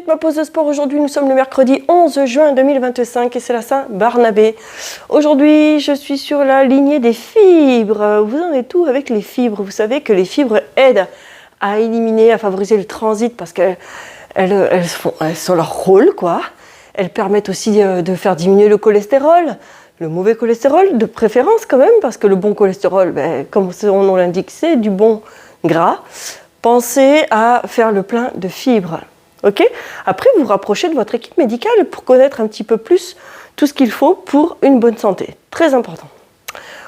ma pause de sport. Aujourd'hui, nous sommes le mercredi 11 juin 2025 et c'est la Saint-Barnabé. Aujourd'hui, je suis sur la lignée des fibres. Vous en êtes où avec les fibres? Vous savez que les fibres aident à éliminer, à favoriser le transit parce qu'elles sont leur rôle, quoi. Elles permettent aussi de faire diminuer le cholestérol, le mauvais cholestérol de préférence quand même, parce que le bon cholestérol, comme son nom l'indique, c'est du bon gras. Pensez à faire le plein de fibres. Okay. Après, vous vous rapprochez de votre équipe médicale pour connaître un petit peu plus tout ce qu'il faut pour une bonne santé. Très important.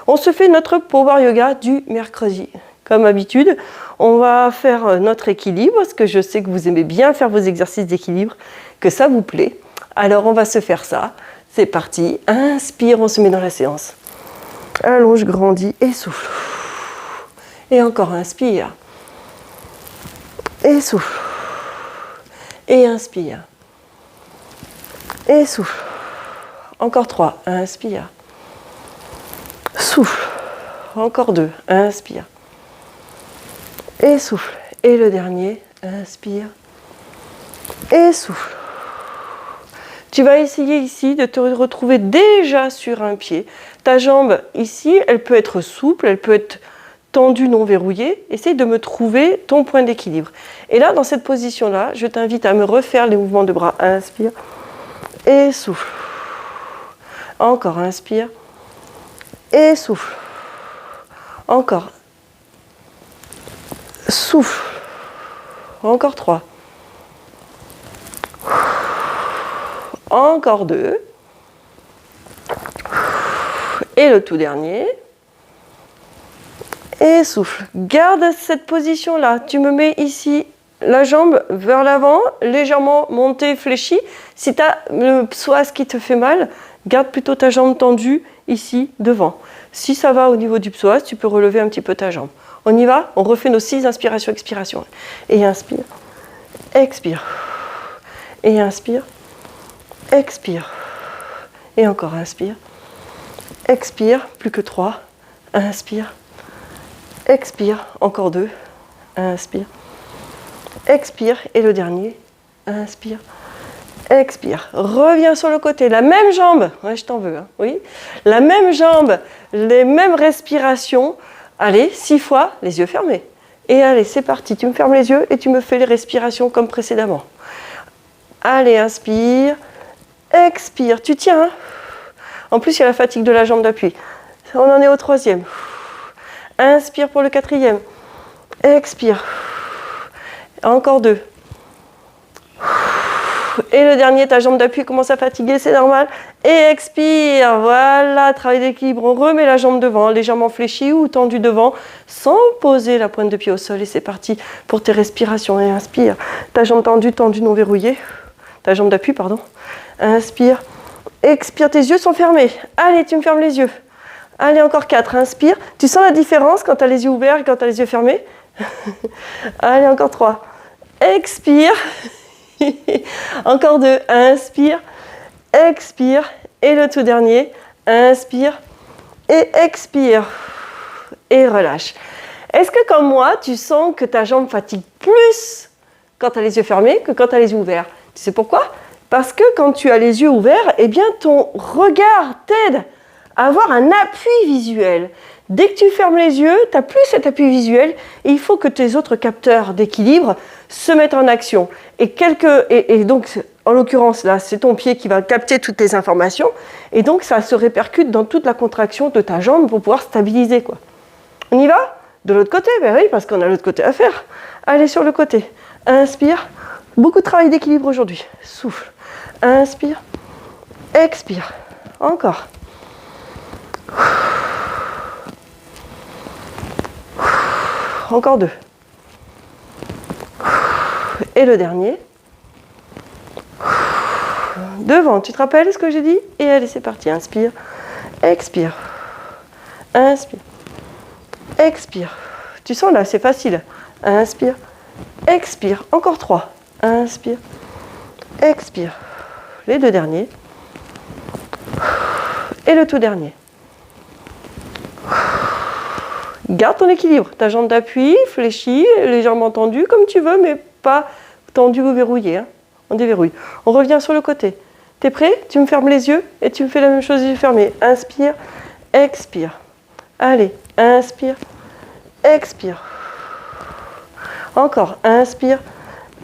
On se fait notre Power Yoga du mercredi. Comme d'habitude, on va faire notre équilibre, parce que je sais que vous aimez bien faire vos exercices d'équilibre, que ça vous plaît. Alors, on va se faire ça. C'est parti. Inspire, on se met dans la séance. Allonge, grandis et souffle. Et encore, inspire. Et souffle. Et inspire. Et souffle. Encore 3. Inspire. Souffle. Encore 2. Inspire. Et souffle. Et le dernier. Inspire. Et souffle. Tu vas essayer ici de te retrouver déjà sur un pied. Ta jambe ici, elle peut être souple, elle peut être tendue, non verrouillée. Essaye de me trouver ton point d'équilibre. Et là, dans cette position-là, je t'invite à me refaire les mouvements de bras. Inspire et souffle. Encore, inspire et souffle. Encore. Souffle. Encore 3. Encore 2. Et le tout dernier. Et souffle. Garde cette position-là. Tu me mets ici la jambe vers l'avant, légèrement montée, fléchie. Si tu as le psoas qui te fait mal, garde plutôt ta jambe tendue ici devant. Si ça va au niveau du psoas, tu peux relever un petit peu ta jambe. On y va? On refait nos 6 inspirations, expirations. Et inspire, expire. Et inspire, expire. Et encore inspire, expire. Plus que 3. Inspire. Expire, encore 2, inspire, expire, et le dernier, inspire, expire. Reviens sur le côté, la même jambe, ouais, je t'en veux, hein, oui, la même jambe, les mêmes respirations, allez, 6 fois, les yeux fermés. Et allez, c'est parti, tu me fermes les yeux et tu me fais les respirations comme précédemment. Allez, inspire, expire, tu tiens, hein. En plus, il y a la fatigue de la jambe d'appui. On en est au 3e. Inspire pour le 4e. Expire. Encore 2. Et le dernier, ta jambe d'appui commence à fatiguer, c'est normal. Et expire. Voilà, travail d'équilibre. On remet la jambe devant, légèrement fléchie ou tendue devant, sans poser la pointe de pied au sol. Et c'est parti pour tes respirations. Et inspire. Ta jambe tendue, tendue, non verrouillée. Ta jambe d'appui, pardon. Inspire. Expire, tes yeux sont fermés. Allez, tu me fermes les yeux. Allez, encore 4, inspire. Tu sens la différence quand tu as les yeux ouverts et quand tu as les yeux fermés? Allez, encore 3. Expire. Encore 2, inspire. Expire. Et le tout dernier, inspire. Et expire. Et relâche. Est-ce que comme moi, tu sens que ta jambe fatigue plus quand tu as les yeux fermés que quand tu as les yeux ouverts? Tu sais pourquoi? Parce que quand tu as les yeux ouverts, eh bien, ton regard t'aide à avoir un appui visuel. Dès que tu fermes les yeux, tu n'as plus cet appui visuel et il faut que tes autres capteurs d'équilibre se mettent en action. Et donc, en l'occurrence, là, c'est ton pied qui va capter toutes tes informations et donc ça se répercute dans toute la contraction de ta jambe pour pouvoir stabiliser, quoi. On y va? De l'autre côté? Ben oui, parce qu'on a l'autre côté à faire. Allez sur le côté. Inspire. Beaucoup de travail d'équilibre aujourd'hui. Souffle. Inspire. Expire. Encore. Encore 2. Et le dernier. Devant, tu te rappelles ce que j'ai dit? Et allez, c'est parti. Inspire. Expire. Inspire. Expire. Tu sens là, c'est facile. Inspire. Expire. Encore 3. Inspire. Expire. Les 2 derniers. Et le tout dernier. Garde ton équilibre. Ta jambe d'appui, fléchie, légèrement tendue, comme tu veux, mais pas tendue ou verrouillée. Hein. On déverrouille. On revient sur le côté. T'es prêt? Tu me fermes les yeux et tu me fais la même chose les yeux fermés. Inspire, expire. Allez, inspire, expire. Encore, inspire,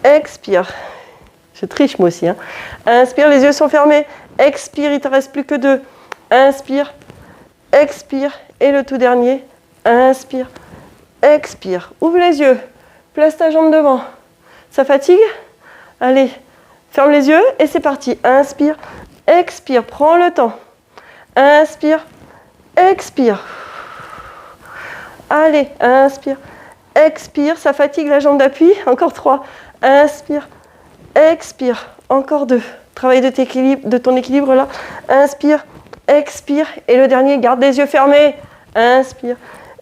expire. Je triche moi aussi. Hein. Inspire, les yeux sont fermés. Expire, il ne te reste plus que 2. Inspire, expire. Et le tout dernier, inspire, expire. Ouvre les yeux. Place ta jambe devant. Ça fatigue? Allez, ferme les yeux et c'est parti. Inspire, expire. Prends le temps. Inspire, expire. Allez, inspire, expire. Ça fatigue la jambe d'appui. Encore 3. Inspire, expire. Encore 2. Travail de ton équilibre là. Inspire, expire. Et le dernier, garde les yeux fermés. Inspire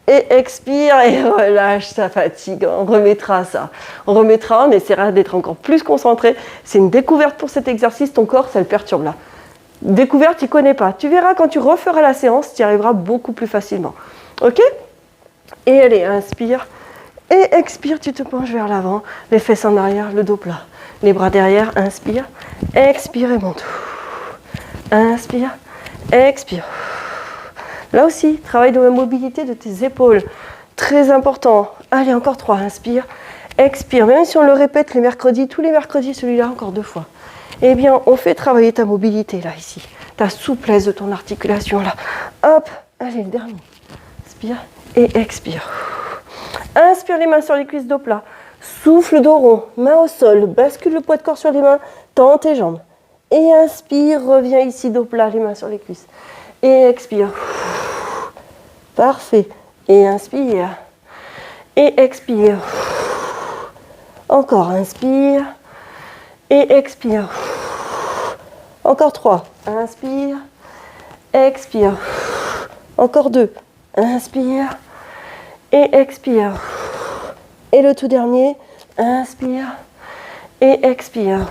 et expire et relâche, ça fatigue. On remettra ça. On remettra, on essaiera d'être encore plus concentré. C'est une découverte pour cet exercice. Ton corps, ça le perturbe là. Découverte, tu ne connais pas. Tu verras quand tu referas la séance, tu y arriveras beaucoup plus facilement. Ok? Et allez, inspire et expire. Tu te penches vers l'avant. Les fesses en arrière, le dos plat. Les bras derrière, inspire, expire et monte. Inspire, expire. Là aussi, travail de la mobilité de tes épaules. Très important. Allez, encore 3. Inspire, expire. Même si on le répète les mercredis, tous les mercredis, celui-là encore 2 fois. Eh bien, on fait travailler ta mobilité, là, ici. Ta souplesse de ton articulation, là. Hop. Allez, le dernier. Inspire et expire. Inspire, les mains sur les cuisses, dos plat. Souffle, dos rond. Main au sol. Bascule le poids de corps sur les mains. Tends tes jambes. Et inspire, reviens ici, dos plat, les mains sur les cuisses. Et expire. Parfait. Et inspire. Et expire. Encore, inspire. Et expire. Encore 3. Inspire. Expire. Encore 2. Inspire. Et expire. Et le tout dernier. Inspire. Et expire.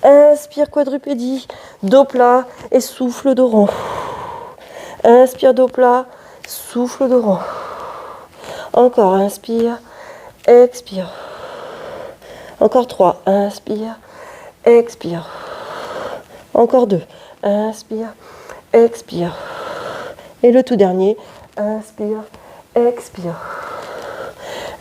Inspire, quadrupédie. Dos plat et souffle, dos rond. Inspire, dos plat, souffle, dos rond. Encore, inspire, expire. Encore 3, inspire, expire. Encore 2, inspire, expire. Et le tout dernier, inspire, expire.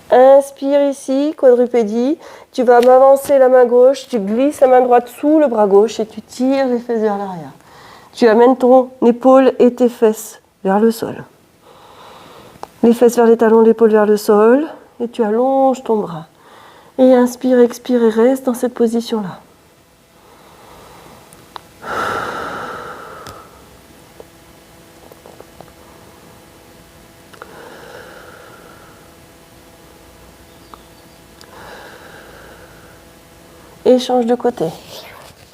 Inspire ici, quadrupédie. Tu vas m'avancer la main gauche, tu glisses la main droite sous le bras gauche et tu tires les fesses vers l'arrière. Tu amènes ton épaule et tes fesses vers le sol. Les fesses vers les talons, l'épaule vers le sol. Et tu allonges ton bras. Et inspire, expire et reste dans cette position-là. Et change de côté.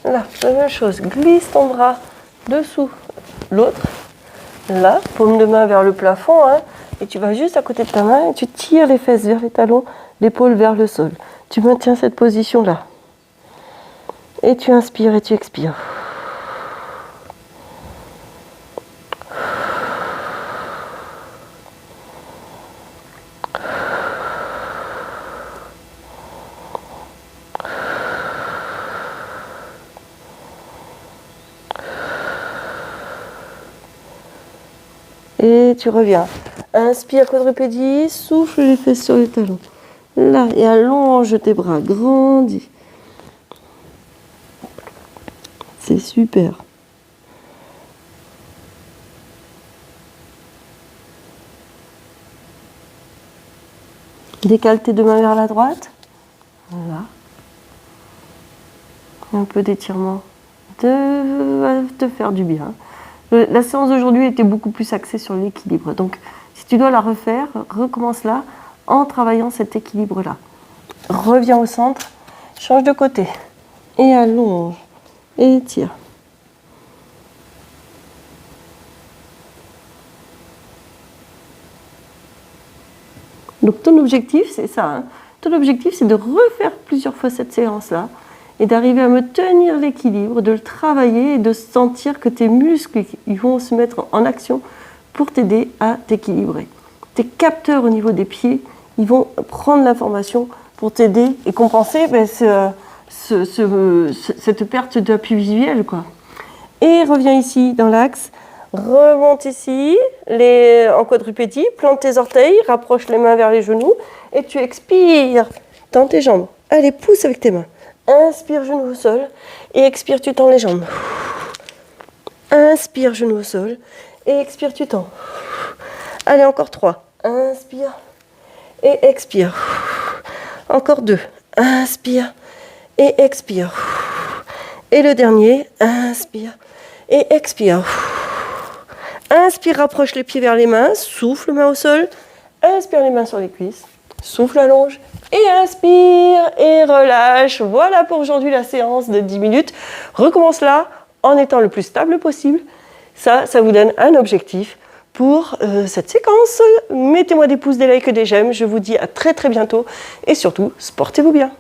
Là, la même chose. Glisse ton bras dessous l'autre. Là, paume de main vers le plafond. Hein, et tu vas juste à côté de ta main et tu tires les fesses vers les talons, l'épaule vers le sol. Tu maintiens cette position-là. Et tu inspires et tu expires. Et tu reviens. Inspire, quadrupédie, souffle les fesses sur les talons. Là, et allonge tes bras, grandis. C'est super. Décale tes deux mains vers la droite. Voilà. Un peu d'étirement va te faire du bien. La séance d'aujourd'hui était beaucoup plus axée sur l'équilibre. Donc, si tu dois la refaire, recommence-la en travaillant cet équilibre-là. Reviens au centre, change de côté. Et allonge. Et étire. Donc, ton objectif, c'est ça. Hein. Ton objectif, c'est de refaire plusieurs fois cette séance-là et d'arriver à me tenir l'équilibre, de le travailler et de sentir que tes muscles ils vont se mettre en action pour t'aider à t'équilibrer. Tes capteurs au niveau des pieds, ils vont prendre l'information pour t'aider et compenser cette perte d'appui visuel, quoi. Et reviens ici dans l'axe, remonte ici, en quadrupédie, plante tes orteils, rapproche les mains vers les genoux et tu expires. Tends tes jambes. Allez, pousse avec tes mains. Inspire, genou au sol et expire, tu tends les jambes. Inspire, genou au sol et expire, tu tends. Allez, encore 3. Inspire et expire. Encore 2. Inspire et expire. Et le dernier, inspire et expire. Inspire, rapproche les pieds vers les mains, souffle, main au sol. Inspire les mains sur les cuisses, souffle, allonge. Et inspire et relâche. Voilà pour aujourd'hui la séance de 10 minutes. Recommence là en étant le plus stable possible. Ça vous donne un objectif pour cette séquence. Mettez-moi des pouces, des likes, des j'aime. Je vous dis à très très bientôt. Et surtout, sportez-vous bien.